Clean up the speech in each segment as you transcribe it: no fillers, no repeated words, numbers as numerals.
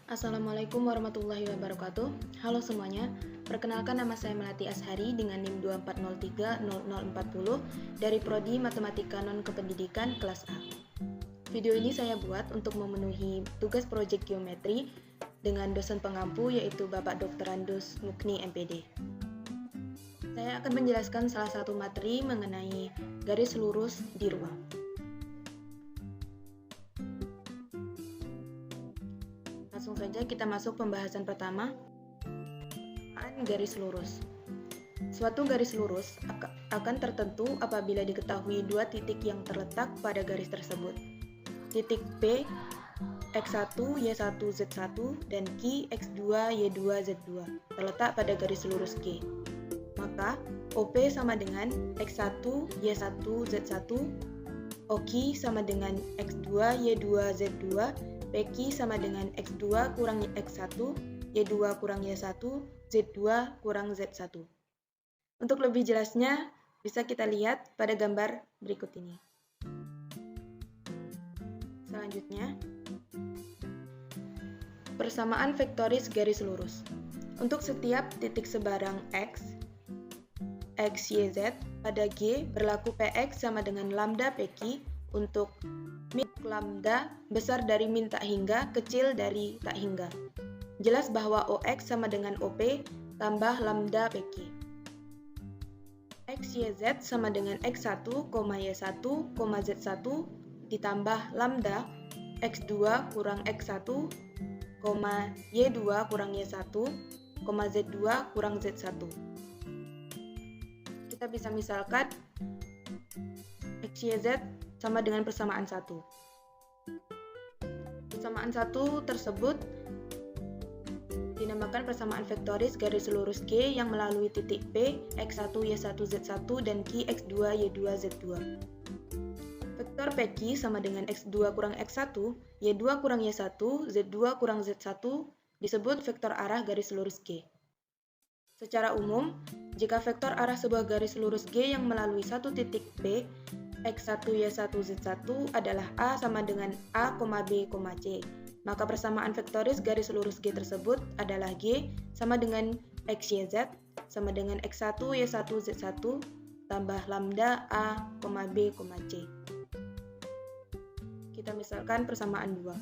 Assalamualaikum warahmatullahi wabarakatuh. Halo semuanya, perkenalkan nama saya Melati Ashari dengan NIM 24030040 dari Prodi Matematika Non-Kependidikan kelas A. Video ini saya buat untuk memenuhi tugas proyek geometri dengan dosen pengampu yaitu Bapak Dr. Andus Mukni MPD. Saya akan menjelaskan salah satu materi mengenai garis lurus di ruang. Langsung saja kita masuk pembahasan pertama, garis lurus. Suatu garis lurus akan tertentu apabila diketahui dua titik yang terletak pada garis tersebut. Titik P, X1, Y1, Z1, dan Q, X2, Y2, Z2 terletak pada garis lurus G. Maka, OP sama dengan X1, Y1, Z1, OQ sama dengan X2, Y2, Z2, PQ sama dengan X2 kurang X1, Y2 kurang Y1, Z2 kurang Z1. Untuk lebih jelasnya, bisa kita lihat pada gambar berikut ini. Selanjutnya, persamaan vektoris garis lurus. Untuk setiap titik sebarang X, Y, Z, pada G berlaku Px sama dengan lambda PQ untuk min lambda besar dari min tak hingga, kecil dari tak hingga. Jelas bahwa OX sama dengan OP tambah lambda PQ. XYZ sama dengan X1, Y1, Z1 ditambah lambda X2 kurang X1, Y2 kurang Y1, Z2 kurang Z1. Kita bisa misalkan XYZ sama dengan persamaan 1. Persamaan 1 tersebut dinamakan persamaan vektoris garis lurus G yang melalui titik P, X1, Y1, Z1, dan Q, X2, Y2, Z2. Vektor PQ sama dengan X2 kurang X1, Y2 kurang Y1, Z2 kurang Z1 disebut vektor arah garis lurus G. Secara umum, jika vektor arah sebuah garis lurus G yang melalui satu titik P, X1, Y1, Z1 adalah A sama dengan A, B, C. Maka persamaan vektoris garis lurus G tersebut adalah G sama dengan XYZ sama dengan X1, Y1, Z1 tambah lambda A, B, C. Kita misalkan persamaan 2.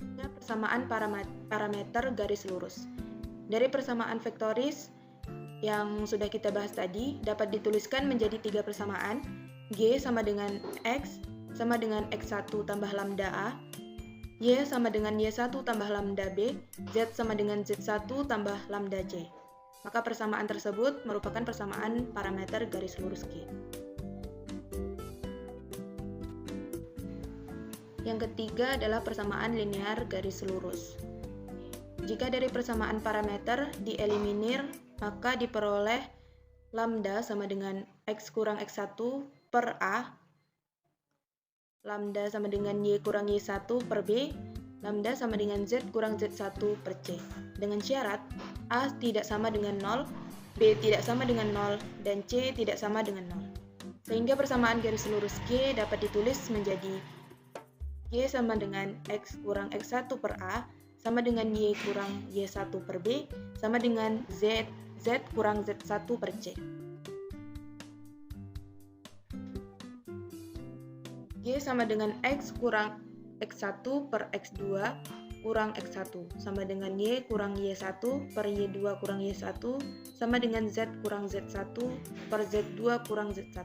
Selanjutnya persamaan parameter garis lurus. Dari persamaan vektoris yang sudah kita bahas tadi dapat dituliskan menjadi 3 persamaan. G sama dengan X sama dengan X1 tambah lambda A, Y sama dengan Y1 tambah lambda B, Z sama dengan Z1 tambah lambda C. Maka persamaan tersebut merupakan persamaan parameter garis lurus G. Yang ketiga adalah persamaan linear garis lurus. Jika dari persamaan parameter dieliminir, maka diperoleh lambda sama dengan X kurang X1 per A, lambda sama dengan Y kurang Y1 per B, lambda sama dengan Z kurang Z1 per C. Dengan syarat A tidak sama dengan 0, B tidak sama dengan 0, dan C tidak sama dengan 0. Sehingga persamaan garis lurus G dapat ditulis menjadi Y sama dengan X kurang X1 per A, sama dengan Y kurang Y1 per B, sama dengan Z kurang Z1 per C. Y sama dengan X kurang X1 per X2 kurang X1, sama dengan Y kurang Y1 per Y2 kurang Y1, sama dengan Z kurang Z1 per Z2 kurang Z1.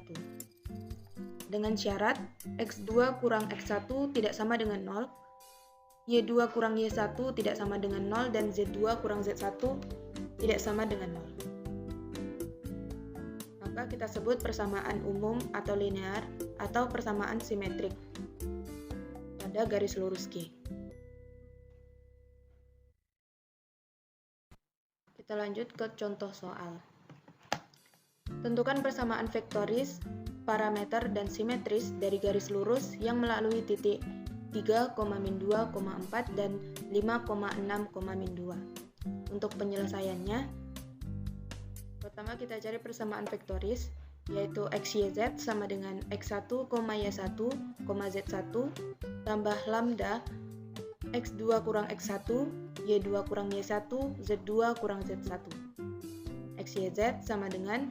Dengan syarat X2 kurang X1 tidak sama dengan 0, Y2 kurang Y1 tidak sama dengan 0, dan Z2 kurang Z1 tidak sama dengan 0. Maka kita sebut persamaan umum atau linear atau persamaan simetrik pada garis lurus G. Kita lanjut ke contoh soal. Tentukan persamaan vektoris, parameter, dan simetris dari garis lurus yang melalui titik 3,-2,4 dan 5,6,-2. Untuk penyelesaiannya, pertama kita cari persamaan vektoris, yaitu XYZ sama dengan X1, Y1, Z1 tambah lambda X2 kurang X1, Y2 kurang Y1, Z2 kurang Z1. X, Y, Z sama dengan,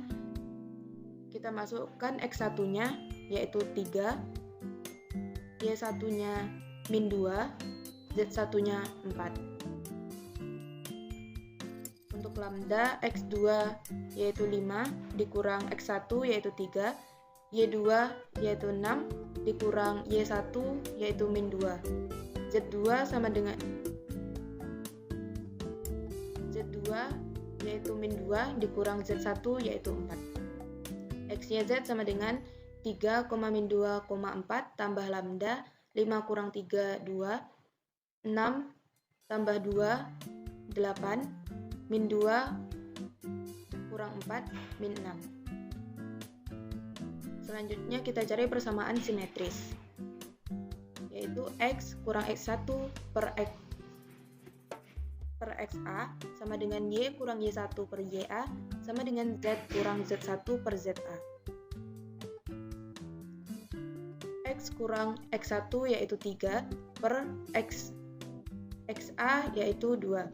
kita masukkan X1-nya yaitu 3, Y1-nya min 2, Z1-nya 4. Untuk lambda X2 yaitu 5 dikurang X1 yaitu 3, Y2 yaitu 6 dikurang Y1 yaitu min 2. Z2 sama dengan Z2 yaitu min 2 dikurang Z1 yaitu 4. X, Y, Z sama dengan 3, min 2, 4 tambah lambda 5 kurang 3, 2, 6 tambah 2, 8, min 2 kurang 4, min 6. Selanjutnya kita cari persamaan simetris, yaitu X kurang X1 per XA sama dengan Y kurang Y1 per YA sama dengan Z kurang Z1 per ZA. X kurang X1 yaitu 3 per XA yaitu 2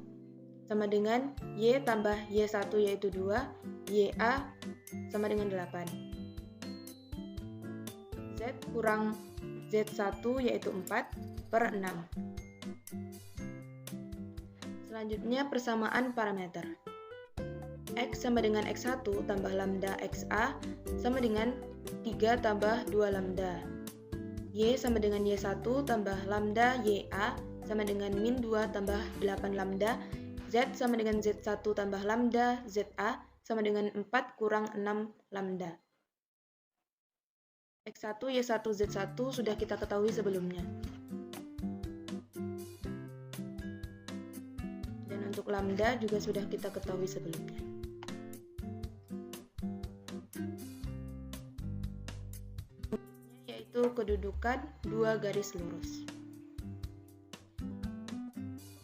sama dengan Y tambah Y1 yaitu 2, YA sama dengan 8. Z kurang Z1 yaitu 4 per 6. Selanjutnya persamaan parameter. X sama dengan X1 tambah lambda XA sama dengan 3 tambah 2 lambda. Y sama dengan Y1 tambah lambda YA sama dengan min 2 tambah 8 lambda. Z sama dengan Z1 tambah lambda ZA sama dengan 4 kurang 6 lambda. X1, Y1, Z1 sudah kita ketahui sebelumnya. Dan untuk lambda juga sudah kita ketahui sebelumnya. Yaitu kedudukan dua garis lurus.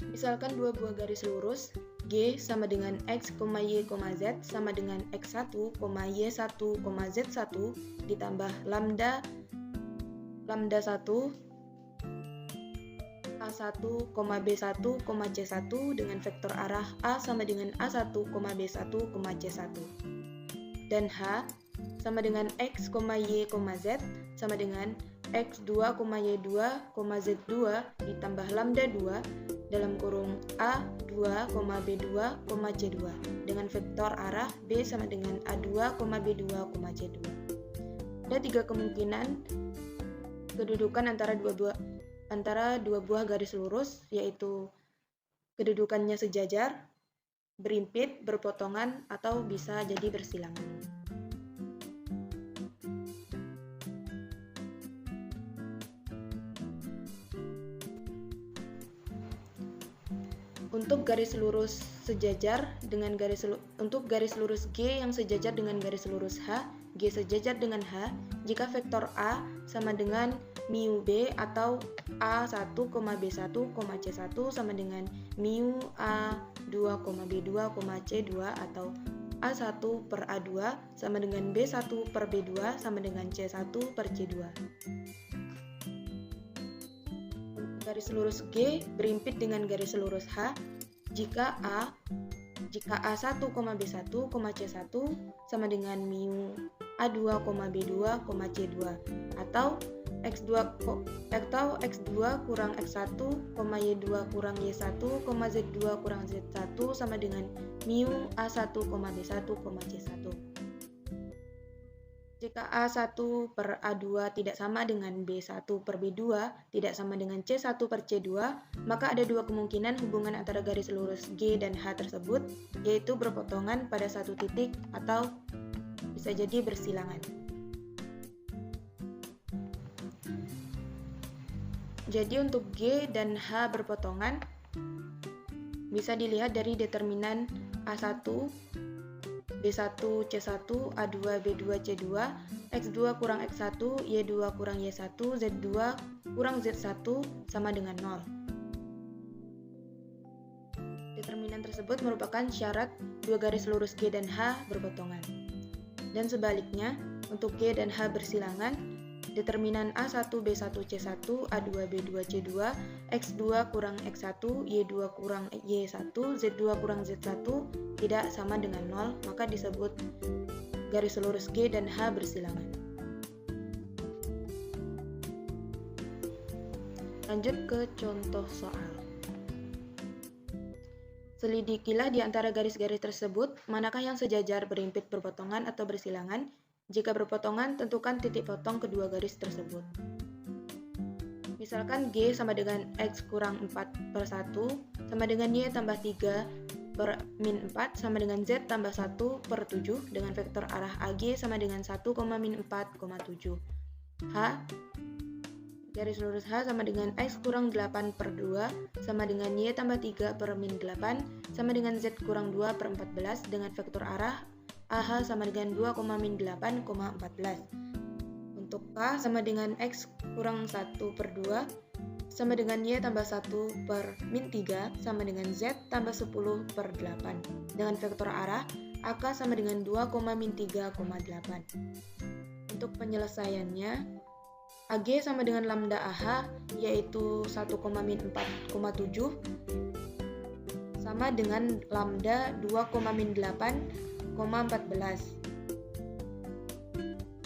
Misalkan dua buah garis lurus G sama dengan X, Y, Z sama dengan X1, Y1, Z1 ditambah lambda 1 A1, B1, C1 dengan vektor arah A sama dengan A1, B1, C1 dan H sama dengan X, Y, Z sama dengan X2, Y2, Z2 ditambah lambda 2 dalam kurung A2, B2, C2 dengan vektor arah B sama dengan A2, B2, C2. Ada tiga kemungkinan kedudukan antara dua buah garis lurus, yaitu kedudukannya sejajar, berimpit, berpotongan, atau bisa jadi bersilangan. Untuk garis lurus sejajar dengan untuk garis lurus G yang sejajar dengan garis lurus H, G sejajar dengan H jika vektor A sama dengan mu B atau A1, B1, C1 sama dengan mu A2, B2, C2 atau A1 per A2 sama dengan B1 per B2 sama dengan C1 per C2. Garis lurus G berimpit dengan garis lurus H jika A1, B1, C1 sama dengan mu A2, B2, C2 atau X2 kurang X1, Y2 kurang Y1, Z2 kurang Z1 sama dengan mu A1, B1, C1. Jika A1 per A2 tidak sama dengan B1 per B2, tidak sama dengan C1 per C2, maka ada dua kemungkinan hubungan antara garis lurus G dan H tersebut, yaitu berpotongan pada satu titik atau bisa jadi bersilangan. Jadi untuk G dan H berpotongan bisa dilihat dari determinan A1, B1, C1, A2, B2, C2, X2 kurang X1, Y2 kurang Y1, Z2 kurang Z1 sama dengan 0. Determinan tersebut merupakan syarat dua garis lurus G dan H berpotongan. Dan sebaliknya, untuk G dan H bersilangan, determinan A1, B1, C1, A2, B2, C2, X2 kurang X1, Y2 kurang Y1, Z2 kurang Z1 tidak sama dengan 0, maka disebut garis lurus G dan H bersilangan. Lanjut ke contoh soal. Selidikilah di antara garis-garis tersebut, manakah yang sejajar, berimpit, berpotongan, atau bersilangan. Jika berpotongan, tentukan titik potong kedua garis tersebut. Misalkan G sama dengan X kurang 4 per 1, sama dengan Y tambah 3 per min 4, sama dengan Z tambah 1 per 7, dengan vektor arah AG sama dengan 1, min 4, 7. H, garis lurus H sama dengan X kurang 8 per 2, sama dengan Y tambah 3 per min 8, sama dengan Z kurang 2 per 14, dengan vektor arah AH sama dengan 2, min 8, 14. Untuk K sama dengan X kurang 1 per 2, sama dengan Y tambah 1 per min 3, sama dengan Z tambah 10 per 8. Dengan vektor arah AK sama dengan 2, min 3, 8. Untuk penyelesaiannya, AG sama dengan lambda AH, yaitu 1, min 4, 7, sama dengan lambda 2, min 8, 14,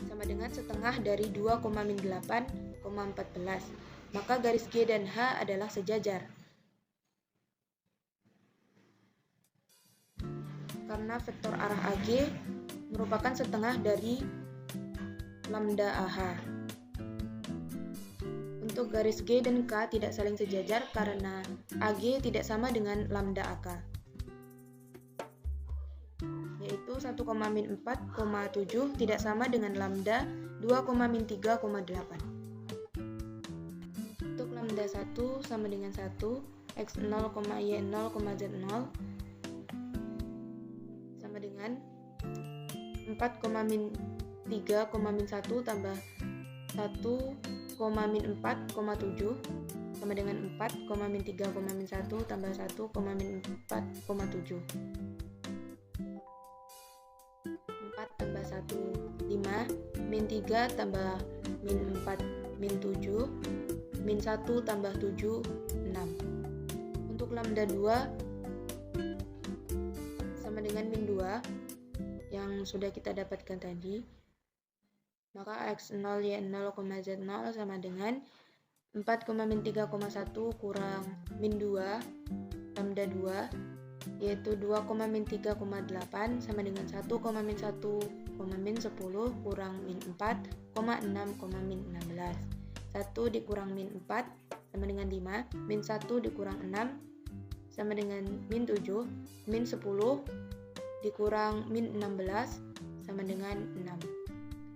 sama dengan setengah dari 2, min 8, 14. Maka garis G dan H adalah sejajar. Karena vektor arah AG merupakan setengah dari lambda AH. Untuk garis G dan K tidak saling sejajar karena AG tidak sama dengan lambda AK, yaitu 1, min 4, 7 tidak sama dengan lambda 2, min 3, 8. Untuk lambda 1 sama dengan 1, X0, Y0, Z0 sama dengan 4, min 3, min 1 tambah 1, min 4, 7 sama dengan 4, min 3, min 1 tambah 1, min 4, 7. 4 tambah 1, 5, min 3 tambah min 4, min 7, min 1 tambah 7, 6. Untuk lambda 2 sama dengan min 2 yang sudah kita dapatkan tadi, maka X0, Y0, Z0 sama dengan 4, min 3, 1 kurang min 2 lambda 2, yaitu 2, min 3, 8 sama dengan 1, min 1, min 10 kurang min 4, 6, min 16. 1 dikurang min 4 sama dengan 5, min 1 dikurang 6 sama dengan min 7, min 10 dikurang min 16 sama dengan 6.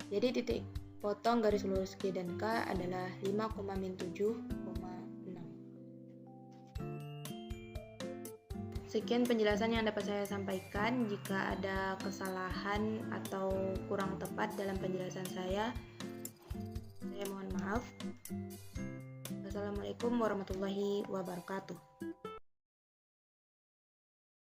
Jadi titik potong garis lurus G dan K adalah 5, min 7, 6. Sekian penjelasan yang dapat saya sampaikan. Jika ada kesalahan atau kurang tepat dalam penjelasan saya mohon maaf. Wassalamualaikum warahmatullahi wabarakatuh.